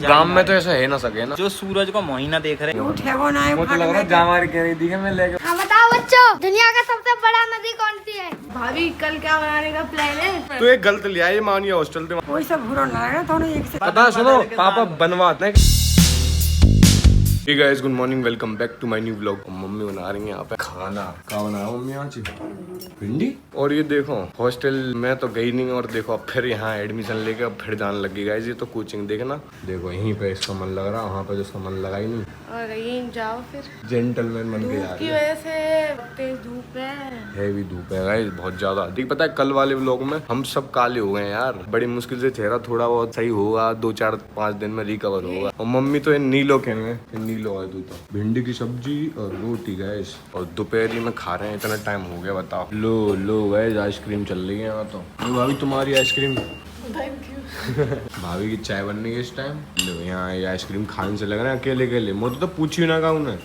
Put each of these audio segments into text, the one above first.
गांव में तो ऐसा है ना सके ना। जो सूरज को महीना देख रहे मुझे लग रहा है जामारी कह रही थी मैं लेके। हाँ बताओ बच्चों, दुनिया का सबसे बड़ा नदी कौन सी है? भाभी कल क्या बनाने का प्लान है? तो एक गलत लिया ये मानिए हॉस्टल से कोई सब बुरा ना लगा थोड़ा एक से। पता सुनो पापा बनवाते हैं। Hey guys, good morning, welcome back to my new vlog. Mummy बना रही है यहाँ पे खाना। क्या बना रहा मम्मी आज? भिंडी। और ये देखो हॉस्टल में तो गई नहीं और देखो अब फिर यहाँ एडमिशन लेके अब फिर जाने लगी गाइस। ये तो कोचिंग देखना, देखो यहीं पे इसका मन लग रहा, वहाँ पे जो इसका मन लगा ही नहीं। और यहीं जाओ फिर। जेंटलमैन बन के जा की रही है। वजह से तेज धूप है भी धूप है गाइस बहुत ज्यादा। ठीक पता है कल वाले व्लॉग में हम सब काले हो गए यार, बड़ी मुश्किल से चेहरा थोड़ा बहुत सही होगा, 2-4-5 दिन में रिकवर होगा। और मम्मी तो ये नीलो कहेंगे, नीलो है तू तो। भिंडी की सब्जी और रोटी गैस, और दोपहरी में खा रहे हैं। इतना टाइम हो गया बताओ। लो लो गैस आइसक्रीम चल रही है यहाँ तो। भाभी तुम्हारी आइसक्रीम। भाभी की चाय बन रही है इस टाइम। लो यहाँ ये आइसक्रीम खाने से लग रहा है अकेले अकेले। मुझे तो पूछी ना का उन्हें।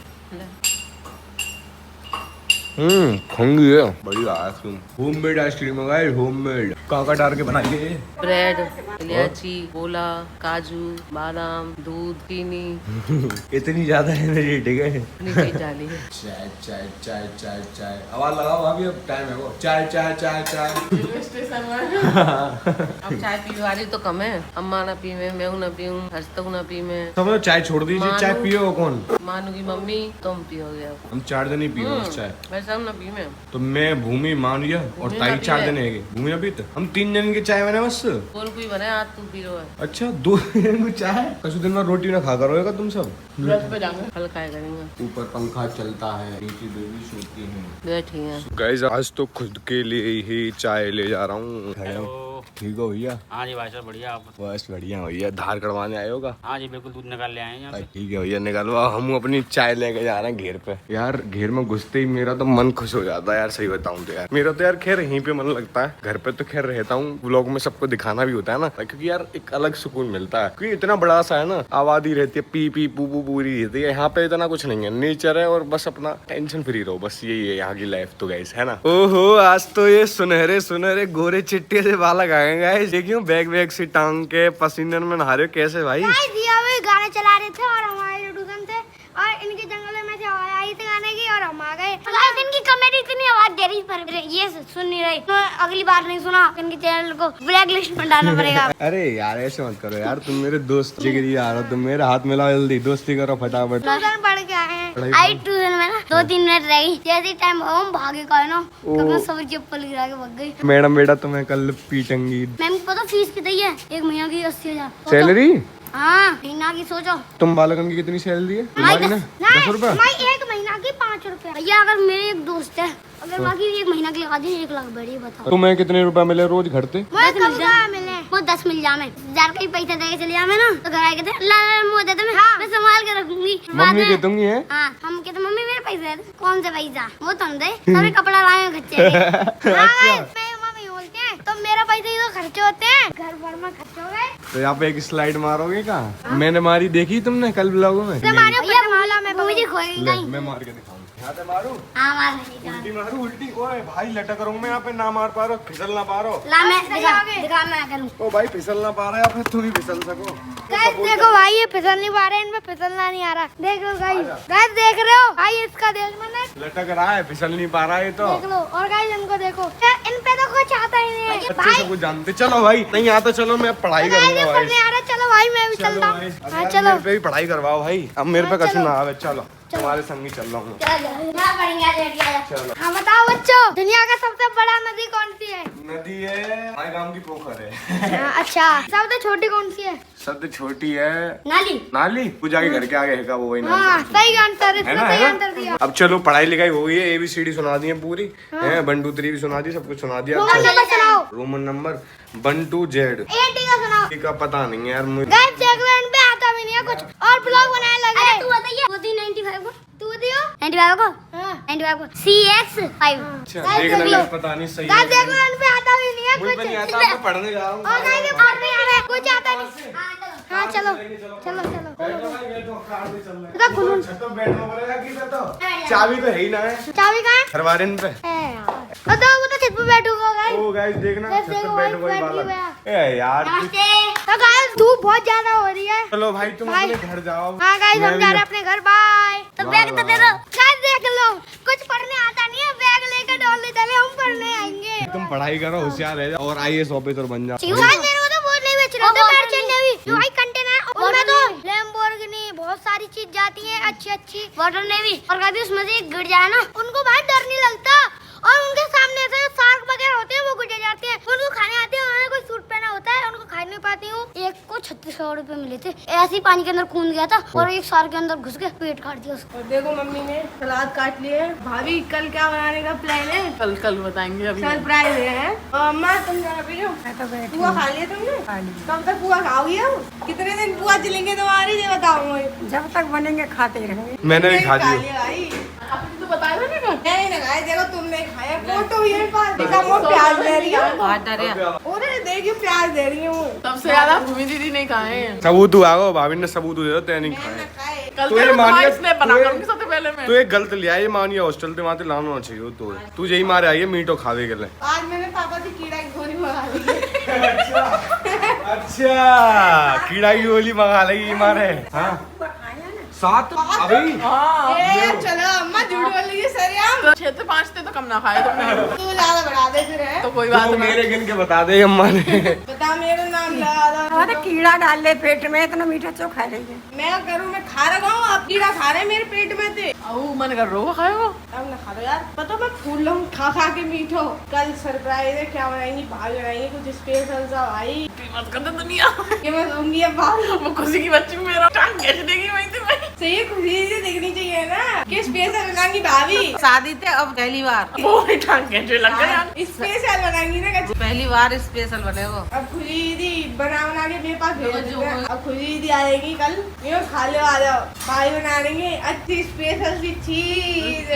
खंगी है बढ़िया आइसक्रीम। होममेड आइसक्रीम है, होममेड। काका डाल के बनाइए। ब्रेड, इलायची, कोला, काजू, बादाम, दूध, चीनी। इतनी ज्यादा है मेरी, ठीक है। डाली है। चाय चाय चाय चाय चाय। आवाज लगाओ भाभी, अब टाइम है वो। चाय चाय चाय चाय। अब चाय पीने वाली तो कम है। अम्मा ना पी में, मैं ना पीऊं, हर्षतक ना पी में। सब लोग चाय छोड़ दीजिए, चाय पियो कौन? मानू की मम्मी, तुम पियोगे अब। हम 4 दिन ही पियो चाय। मैं सब ना पी में। तो मैं भूमि मान लिया और ताई 4 दिन है। भूमि अभी तो हम 3 दिन की चाय बने बस। बोल कोई बने आज तू पी लो है। अच्छा 2 दिन की चाय। कसु दिन में रोटी ना खा कर रोएगा तुम सब। व्रत पे जाएंगे, फल खाए करेंगे। ऊपर पंखा चलता है, नीचे बेबी सोती है। बैठी हैं। गाइस आज तो खुद के लिए ही चाय ले जा रहा हूँ। ठीक हो भैया? हाँ जी भाई साहब बढ़िया। आप बस बढ़िया भैया। धार कड़वाने आए होगा? हाँ जी बिल्कुल, दूध निकाल ले आए हैं यहाँ से। ठीक है भैया निकालवा। हम अपनी चाय लेके जा रहे हैं घेर पे। यार घेर में घुसते ही मेरा तो मन खुश हो जाता है यार, सही बताऊं तो यार। मेरा तो यार खैर यहीं पे मन लगता है, घर पे तो खैर रहता हूँ। व्लॉग में सबको दिखाना भी होता है ना, क्योंकि यार एक अलग सुकून मिलता है। क्योंकि इतना बड़ा सा है ना, आबादी रहती है, पी पी पू पू पूरी रहती है। यहाँ पे इतना कुछ नहीं है, नेचर है और बस अपना टेंशन फ्री रहो, बस यही है यहाँ की लाइफ तो गाइस, है ना। ओहो आज तो ये सुनहरे सुनहरे गोरे चिट्टे से बालक आए गाइस। देखियो बैग बैग से टांग के पसीने में नहा रहे हो कैसे भाई? गाने चला रहे थे और हमारे दुकान थे और इनके जंगल में से आवाज आई थी गाने की और हम आ गए। इनकी कमेटी इतनी आवाज दे रही पर ये सुन नहीं रही, तो अगली बार नहीं सुना इनके चैनल को ब्लैक लिस्ट में डालना पड़ेगा। अरे यार ऐसे मत करो यार, तुम मेरे दोस्त जिगरी यार, तुम मेरे हाथ मिलाओ जल्दी, दोस्ती करो फटाफट। ट्यूशन पढ़ के आए हैं। आई ट्यूशन में ना 2-3 मिनट रह गई, जैसे टाइम हम भागे का है ना तो सब चप्पल गिरा के भाग गई। मैडम बेटा तुम्हें कल पीटेंगी। मैम को तो फीस कितनी है? 1 महीना की 80,000 सैलरी। हाँ महीना की सोचो। तुम बालकन की कितनी सैलरी है तुम्हारी? ना 10 रुपए। 1 महीना की 5 रुपए। भैया अगर मेरे एक दोस्त है, अगर बाकी 1 महीना की लगा दी 1 लाख बढ़ी, बताओ तुम्हें कितने रुपए मिले रोज घर से? वो 10 मिल जाए, 1000 का ही पैसा देके चले जाए ना तो घर आए कहते ला मुँह देते मैं संभाल के रखूंगी। मम्मी के दूंगी है। हाँ हम कहते मम्मी मेरे पैसे दे। कौन से पैसा? वो तो दे सारे कपड़ा लाए खर्चे। बोलते हैं तो मेरा पैसे ही तो खर्चे होते हैं, घर भर में खर्च हो गए। तो यहाँ पे एक स्लाइड मारोगे क्या? मैंने मारी देखी तुमने कल ब्लॉग में? मैं मार के दिखाऊंगा। यहाँ पे मारू? हाँ उल्टी मारू? उल्टी ओए भाई लटक रहा हूँ मैं यहाँ पे, ना मार पा रहा, फिसल ना पा रहा। ला मैं दिखा मैं करूँ। ओ भाई फिसल ना पा रहा है, फिर तुम भी फिसल सको। गाइस देखो भाई ये फिसल नहीं पा रहे, इन पे फिसलना नहीं आ रहा। देख लो गाइस, गाइस देख रहे हो भाई इसका देख मैंने लटक रहा है, फिसल नहीं पा रहा है तो देख लो। और गाइस इनको देखो, इन पे तो कुछ आता ही नहीं है अच्छे से कुछ जानते। चलो भाई नहीं आता, चलो मैं पढ़ाई करूंगा भाई। नहीं आ रहा, चलो भाई मैं भी चलता हूँ। हाँ चलो मेरे पे भी पढ़ाई करवाओ भाई, अब मेरे पे कछु ना आवे। चलो तुम्हारे संग ही चल रहा हूँ। हाँ बताओ बच्चों, दुनिया का सबसे बड़ा नदी कौन सी है? नदी है भाई, गांव की पोखर है। अच्छा सबसे छोटी कौन सी है? सबसे छोटी है नाली। नाली पूजा के घर के आगे है का वो वही नाली। हाँ सही आंसर, है ना, सही है आंसर दिया। अब चलो पढ़ाई लिखाई हो गई है, ABCD सुना दी है पूरी, है 1 2 3 भी सुना दी, सब कुछ सुना दिया। रोमन नंबर सुनाओ। Roman number 1 2 Z। 80 का सुनाओ। का पता नहीं है यार मुझे। गाइस देख लो इन पे आता भी नहीं है कुछ और ब्लॉग बनाने लगे। अरे तू बताइए 95 को तू दियो 95 को। हां 95 को CX5। अच्छा देख लेना, पता नहीं सही है। गाइस देख लो इन पे आता भी नहीं है मुझे कुछ। नहीं आता, मैं पढ़ने जा रहा हूं। और गाइस और नहीं आ रहा है कुछ आता नहीं। हां चलो चलो चलो तो खुलून छत पे बैठना पड़ेगा कि तो चाबी तो है ही ना है। चाबी कहां है? खरवारेन पे। तो वो तो छत पे बैठूंगा गाइस। ओ गाइस देखना छत पे बैठ वही वाला। ए यार नमस्ते। तो गाइस धूप बहुत ज्यादा हो रही है। चलो भाई तुम भाई। अपने घर जाओ। हाँ गाइस मैं हम भी जा रहे हैं अपने घर। बाय। तो बैग तो दे दो वाह। गाइस, देख लो कुछ पढ़ने आता नहीं है, बैग लेकर डॉल चले हम पढ़ने आएंगे। तुम पढ़ाई करो, होशियार रह जाओ और IAS ऑफिसर बन जाओ। गाइस मेरे को तो वो नहीं बेच रहे थे मर्चेंट नेवी जो भाई कंटेनर, उनमें तो लैम्बोर्गिनी बहुत सारी चीज जाती है अच्छी अच्छी वाटर नेवी, और कभी उसमें से गिर जाए ना उनको भाई डर नहीं लगता, और उनके सामने से शार्क वगैरह होते हैं वो गुजर जाते हैं, उनको खाने आते हैं, उन्होंने कोई सूट पहना होता है, उनको खा नहीं पाती हूँ। एक को 3600 रुपए मिले थे, ऐसे ही पानी के अंदर कूद गया था और एक शार्क के अंदर घुस के पेट काट दिया उसको। और देखो मम्मी ने सलाद काट लिए है। भाभी कल क्या बनाने का प्लान है? कल कल बताएंगे अभी। सरप्राइज है। और अम्मा तुम जरा पी लो। पुआ खा लिया तुमने? कब तक पुआ खाओगी हम? कितने दिन पुआ चलेंगे तुम्हारी ये बताओ मुझे। जब तक बनेंगे खाते रहेंगे। मैंने भी खा लिया। लिया भाई। आपने तो बताया था ना। नहीं ना खाए, देखो तुमने खाया। फोटो भी है पास। देखा वो प्याज दे रही है। बात डरे। अरे देखियो प्याज दे रही हूँ। सबसे ज्यादा भूमि दीदी नहीं खाए हैं। सबूत आगो, भाभी ने सबूत दे दो, तेरे नहीं खाए। खाए। कल तो ये तो मानिए- इसने बना तो कर ये- उनके साथ पहले मैं। तू एक गलत लिया ये मानिए, हॉस्टल ते माते लाना चाहिए तू यही मारे आई है मीठो खावे के लिए। आज मैंने पापा की कीड़ा की गोली मंगा ली। अच्छा कीड़ा की गोली मंगा लेगी मारे। हाँ सात अभी ए, चलो अम्मा झूठ बोल रही है सरियाम। तो 6 से 5 थे तो कम ना खाए तुमने। तू ज्यादा बढ़ा दे फिर है। तो कोई बात तो नहीं। मेरे गिन के बता दे अम्मा ने। बता मेरा नाम लगा दो। अरे कीड़ा डाल ले पेट में, इतना मीठा चोखा रही है। मैं करूँ, मैं खा रहा हूँ, आप कीड़ा खा रहे मेरे पेट में थे। आओ मन कर रो खाए वो। अब ना खा लो यार, पता मैं फूल रहा हूँ खा खा के मीठो। कल सरप्राइज है, क्या बनाएंगी? भाग बनाएंगे कुछ स्पेशल सा भाई। मत कर दे दुनिया। ये मैं दूंगी अब भाग। वो खुशी की बच्ची को मेरा टांग कैसे देगी वहीं से भाई। सही है, खुशी से दिखनी चाहिए ना कि स्पेशल बनाएंगी भाभी। शादी थे अब पहली बार। वो ही टांग कैसे लग गया। स्पेशल बनाएंगी ना कच्ची। पहली बार स्पेशल बने वो। अब खुशी दी बना बना के मेरे पास भेज देना। अब खुशी दी आएगी कल, ये खा लो, आ जाओ भाई बना देंगे अच्छी स्पेशल सी चीज।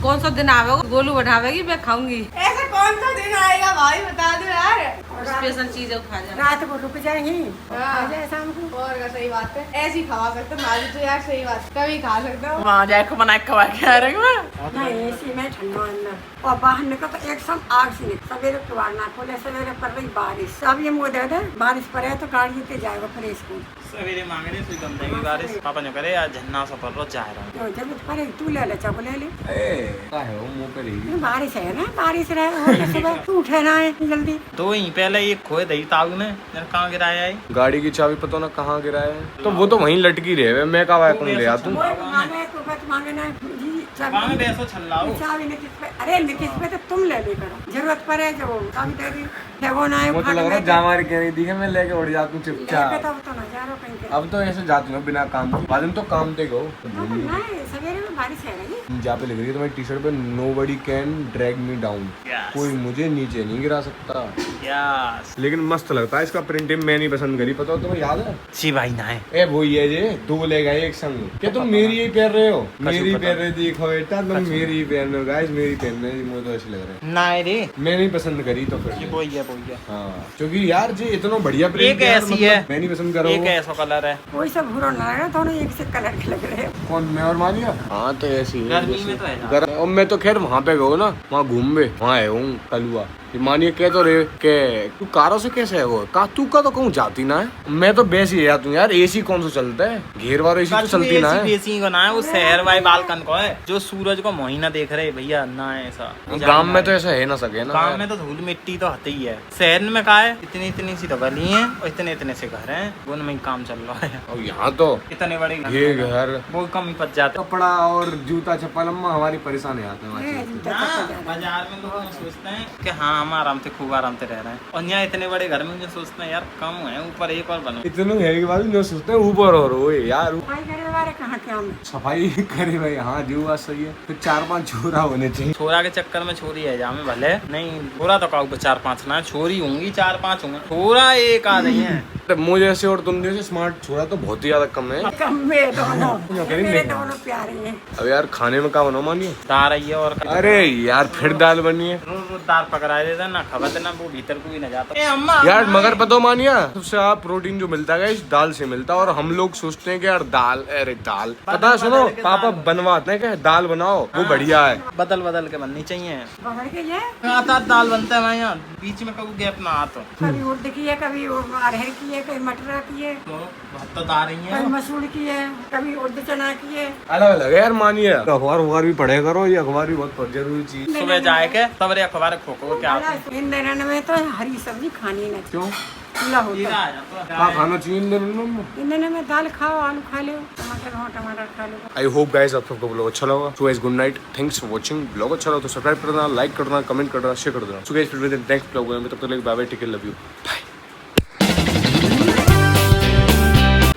कौन सा दिन आवेगा गोलू बढ़ावेगी मैं खाऊंगी। ऐसा कौन सा दिन आएगा भाई बता दो यार। स्पेशल चीज खा जा। रात को रुक जाएंगी, हाँ। आ जाए शाम को। और का सही बात है, ऐसी खवा सकते हो भाभी तो यार, सही बात कभी खा सकते हो। वहाँ जाके बना के खवा के आ रहे हैं। नहीं ऐसी में ठंडा अंदर और बाहर निकल तो एक सम आग से निकल। सवेरे किवाड़ ना खोले, सवेरे पड़ रही बारिश। अब ये मुँह दे दे बारिश पड़े तो गाड़ी से जाएगा फिर स्कूल। सवेरे मांगने से कम देंगी बारिश। पापा ने करे आज झन्ना सा पर जा रहा हूँ। जो जरूरत पड़े तू ले ले, चाकू ले ले। है वो मुंह पे रही। बारिश है ना, बारिश रहे हो तो सुबह तू उठे ना है जल्दी। तो वहीं पहले ये खोए दही ताऊ ने कहाँ गिराया है। गाड़ी की चाबी पता ना कहाँ गिराया है, तो वो तो वहीं लटकी रहे। मैं कहा कौन ले आ तू। मांगे तो बस मांगे ना जी वहाँ में बैसो छल्लाओ। चाबी नीतीश पे, अरे नीतीश पे तो तुम ले ले करो, जरूरत पड़े जो चाबी दे दी। देखो ना वो तो लग रहा है जामारी कह रही थी कि मैं लेके उड़ जाता हूँ चुपचाप। तो ना जा रहा कहीं के। अब तो ऐसे जाती हूँ बिना काम के, बाद में तो काम ते गो। नहीं सवेरे में बारिश है रही। जहाँ पे लिख रही है तुम्हारी टी शर्ट पे nobody can drag me down, Yes. कोई मुझे नीचे नहीं गिरा सकता। यस। लेकिन मस्त लगता है इसका प्रिंटिंग, मैं नहीं पसंद करी। पता हो तुम्हें याद है? सी भाई ना है। ए वो ये जे दो ले गए एक संग। क्या तुम मेरी ही पहन रहे हो? मेरी पता पहन रहे देखो बेटा, तुम मेरी ही पहन रहे हो गाइस, मेरी पहन रहे हो। मुझे तो ऐसे लग रहा है। ना रे, मैं नहीं पसंद करी तो फिर ये वो ही है, वो ही है। हाँ, क्योंकि यार जी इतना बढ़िया प्रिंट एक ऐसी है। मैं नहीं पसंद कर एक रहा हूँ। ऐसा कलर है। कोई सब भूरा ना लगा, दोनों एक से कलर के लग रहे हो। कौन, मैं और मानिया? हाँ तो ऐसी है गर्मी में तो है ना। और मैं तो खैर वहाँ पे गयो ना, वहाँ घूम बे, वहाँ है हूँ कलुआ। ये मानिए कह तो रे के तू कारों से कैसे है वो का, तू का तो कहूँ जाती ना है। मैं तो बेस ही जाती हूँ यार। एसी कौन सा चलता है, घेर वाला एसी तो चलती ना है। बेसी को ना है, वो शहर वाई बालकन को है जो सूरज को महीना देख रहे भैया ना है ऐसा। गांव में तो ऐसा है ना सके ना। गांव में तो धूल मिट्टी तो हती ही है। शहर में कहा है इतनी इतनी सी तो गली है और इतने इतने से घर हैं, उनमें ही काम चल रहा है। और यहाँ तो इतने बड़े ये घर, वो कम ही पच जाते। कपड़ा और जूता चप्पल अम्मा हमारी परेशानी आते हैं। ये जूता हाँ, चप्पल ज्यादा। बाजार में लोग सोचते हैं कि हाँ हम आराम से खूब आराम से रह रहे हैं, और यहाँ इतने बड़े घर में जो सोचते हैं यार कम है, ऊपर एक और बनो। इतने है के बाद भी सोचते हैं ऊपर और हो यार। सफाई करे वाले कहाँ के हम। सफाई करे भाई, हाँ जी बात सही है। फिर 4-5 छोरा होने चाहिए। छोरा के चक्कर में छोरी है जा में भले नहीं, छोरा तो कहूँ 4-5 ना, छोरी होंगी 4-5 होंगे, छोरा एक आ रही है। मुझे जैसे और तुम जैसे स्मार्ट छोरा तो बहुत ही ज्यादा कम है। कम में दोनों, करी मेरे नहीं। दोनों प्यारे हैं। अब यार खाने में क्या बनो मानिए? दाल आई है और अरे यार फिर दाल बनी है रोज रोज दाल पकड़ा देता ना, खबर ना वो भीतर को भी ना जाता। ए अम्मा यार, मगर पता मानिया सबसे आप प्रोटीन जो मिलता है इस दाल से मिलता है। और हम लोग सोचते हैं कि यार दाल, अरे अरे दाल पता है, सुनो पापा बनवाते हैं क्या, दाल बनाओ वो बढ़िया है। बदल बदल के बननी चाहिए। पकड़ के ये आता दाल बनता है यहाँ, बीच में कभी गैप ना आ तो। कभी उड़द की है, कभी अरहर की है, कभी मटर की है, बहुत तो आ रही है। कभी मसूर की है, कभी उड़द चना की है। अलग अलग है यार, मानिए अखबार भी पढ़े करो, ये अखबार भी बहुत जरूरी चीज। सुबह जाए के सवेरे अखबार खोको क्या इन दिनों में तो हरी सब्जी खानी ना, क्यों चूल्हा होता है। क्या खाना चाहिए इन दिनों में? इन दिनों में दाल खाओ, आलू खा लो, टमाटर हो टमाटर खा लो। आई होप गाइस आप सबको ब्लॉग अच्छा लगा। So guys good night, thanks for watching. Blog अच्छा लगा तो सब्सक्राइब करना, लाइक करना, कमेंट करना, शेयर कर देना। सो गाइस फिर नेक्स्ट ब्लॉग में, तब तक bye bye, take care, love you, bye.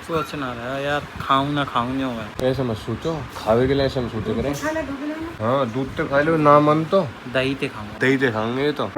सोचना रहा यार, खाऊं ना खाऊं नहीं होगा। ऐसे मत सोचो, खावे के लिए ऐसे मत सोचो करें। खा लो, दूध ले लो। हाँ दूध तो खा लो, ना मन तो दही ते खाऊंगा। दही ते खाएंगे तो।